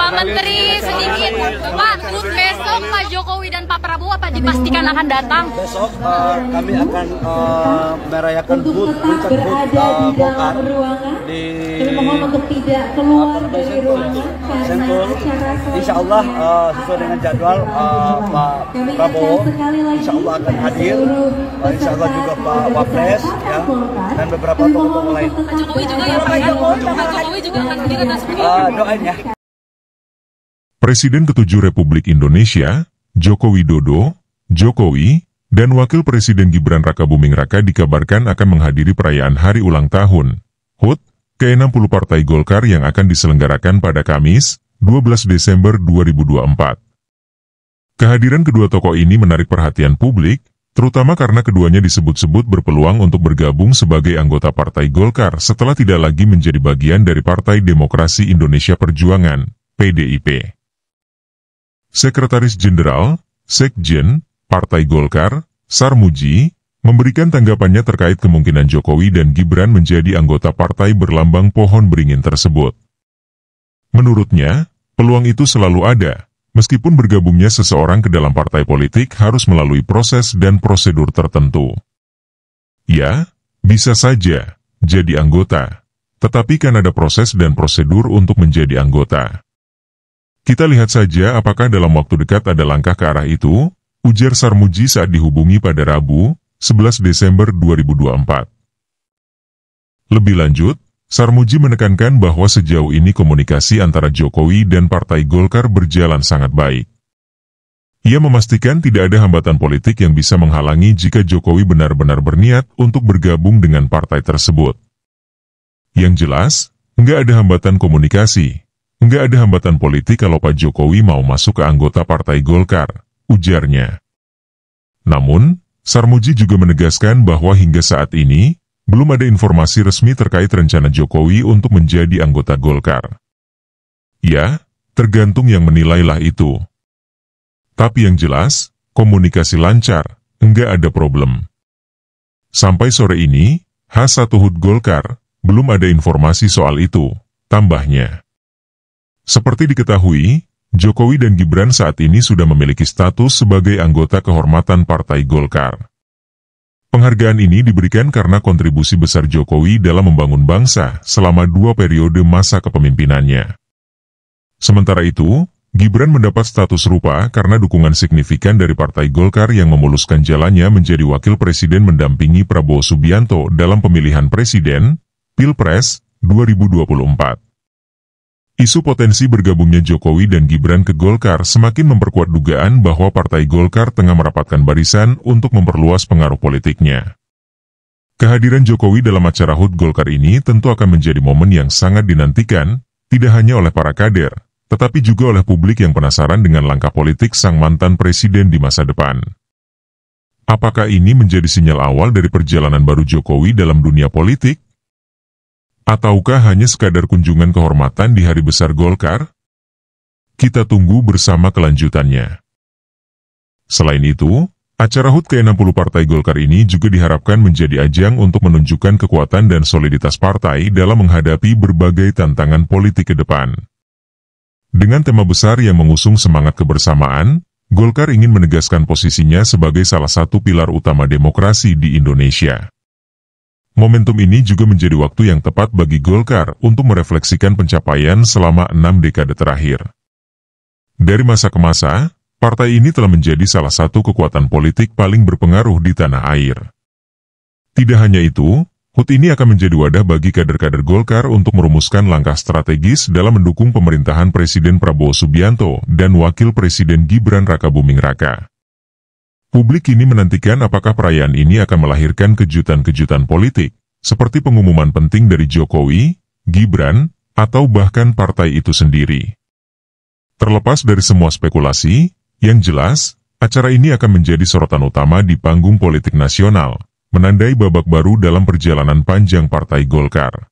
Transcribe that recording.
Pak Menteri sedikit, Pak, besok Pak Jokowi dan Pak Prabowo apa dipastikan akan datang? Besok kami akan merayakan puncak Golkar di Sentul. Insya Allah sesuai dengan jadwal Pak Prabowo Insya Allah akan hadir, Insya Allah juga Pak Wapres ya, dan beberapa tokoh-tokoh lain. Pak Jokowi juga ya Pak ya? Pak Jokowi juga akan hadir atau seperti itu? Doain ya. Presiden ke-7 Republik Indonesia, Joko Widodo, Jokowi, dan Wakil Presiden Gibran Rakabuming Raka dikabarkan akan menghadiri perayaan hari ulang tahun HUT ke-60 Partai Golkar yang akan diselenggarakan pada Kamis, 12 Desember 2024. Kehadiran kedua tokoh ini menarik perhatian publik, terutama karena keduanya disebut-sebut berpeluang untuk bergabung sebagai anggota Partai Golkar setelah tidak lagi menjadi bagian dari Partai Demokrasi Indonesia Perjuangan, PDIP. Sekretaris Jenderal, Sekjen, Partai Golkar, Sarmuji, memberikan tanggapannya terkait kemungkinan Jokowi dan Gibran menjadi anggota partai berlambang pohon beringin tersebut. Menurutnya, peluang itu selalu ada, meskipun bergabungnya seseorang ke dalam partai politik harus melalui proses dan prosedur tertentu. Ya, bisa saja jadi anggota, tetapi kan ada proses dan prosedur untuk menjadi anggota. Kita lihat saja apakah dalam waktu dekat ada langkah ke arah itu, ujar Sarmuji saat dihubungi pada Rabu, 11 Desember 2024. Lebih lanjut, Sarmuji menekankan bahwa sejauh ini komunikasi antara Jokowi dan Partai Golkar berjalan sangat baik. Ia memastikan tidak ada hambatan politik yang bisa menghalangi jika Jokowi benar-benar berniat untuk bergabung dengan partai tersebut. Yang jelas, nggak ada hambatan komunikasi. Nggak ada hambatan politik kalau Pak Jokowi mau masuk ke anggota Partai Golkar, ujarnya. Namun, Sarmuji juga menegaskan bahwa hingga saat ini, belum ada informasi resmi terkait rencana Jokowi untuk menjadi anggota Golkar. Ya, tergantung yang menilailah itu. Tapi yang jelas, komunikasi lancar, nggak ada problem. Sampai sore ini, H1 HUT Golkar, belum ada informasi soal itu, tambahnya. Seperti diketahui, Jokowi dan Gibran saat ini sudah memiliki status sebagai anggota kehormatan Partai Golkar. Penghargaan ini diberikan karena kontribusi besar Jokowi dalam membangun bangsa selama 2 periode masa kepemimpinannya. Sementara itu, Gibran mendapat status serupa karena dukungan signifikan dari Partai Golkar yang memuluskan jalannya menjadi wakil presiden mendampingi Prabowo Subianto dalam pemilihan presiden, Pilpres, 2024. Isu potensi bergabungnya Jokowi dan Gibran ke Golkar semakin memperkuat dugaan bahwa Partai Golkar tengah merapatkan barisan untuk memperluas pengaruh politiknya. Kehadiran Jokowi dalam acara HUT Golkar ini tentu akan menjadi momen yang sangat dinantikan, tidak hanya oleh para kader, tetapi juga oleh publik yang penasaran dengan langkah politik sang mantan presiden di masa depan. Apakah ini menjadi sinyal awal dari perjalanan baru Jokowi dalam dunia politik? Ataukah hanya sekadar kunjungan kehormatan di hari besar Golkar? Kita tunggu bersama kelanjutannya. Selain itu, acara HUT ke-60 Partai Golkar ini juga diharapkan menjadi ajang untuk menunjukkan kekuatan dan soliditas partai dalam menghadapi berbagai tantangan politik ke depan. Dengan tema besar yang mengusung semangat kebersamaan, Golkar ingin menegaskan posisinya sebagai salah satu pilar utama demokrasi di Indonesia. Momentum ini juga menjadi waktu yang tepat bagi Golkar untuk merefleksikan pencapaian selama 6 dekade terakhir. Dari masa ke masa, partai ini telah menjadi salah satu kekuatan politik paling berpengaruh di tanah air. Tidak hanya itu, HUT ini akan menjadi wadah bagi kader-kader Golkar untuk merumuskan langkah strategis dalam mendukung pemerintahan Presiden Prabowo Subianto dan Wakil Presiden Gibran Rakabuming Raka. Publik kini menantikan apakah perayaan ini akan melahirkan kejutan-kejutan politik, seperti pengumuman penting dari Jokowi, Gibran, atau bahkan partai itu sendiri. Terlepas dari semua spekulasi, yang jelas, acara ini akan menjadi sorotan utama di panggung politik nasional, menandai babak baru dalam perjalanan panjang Partai Golkar.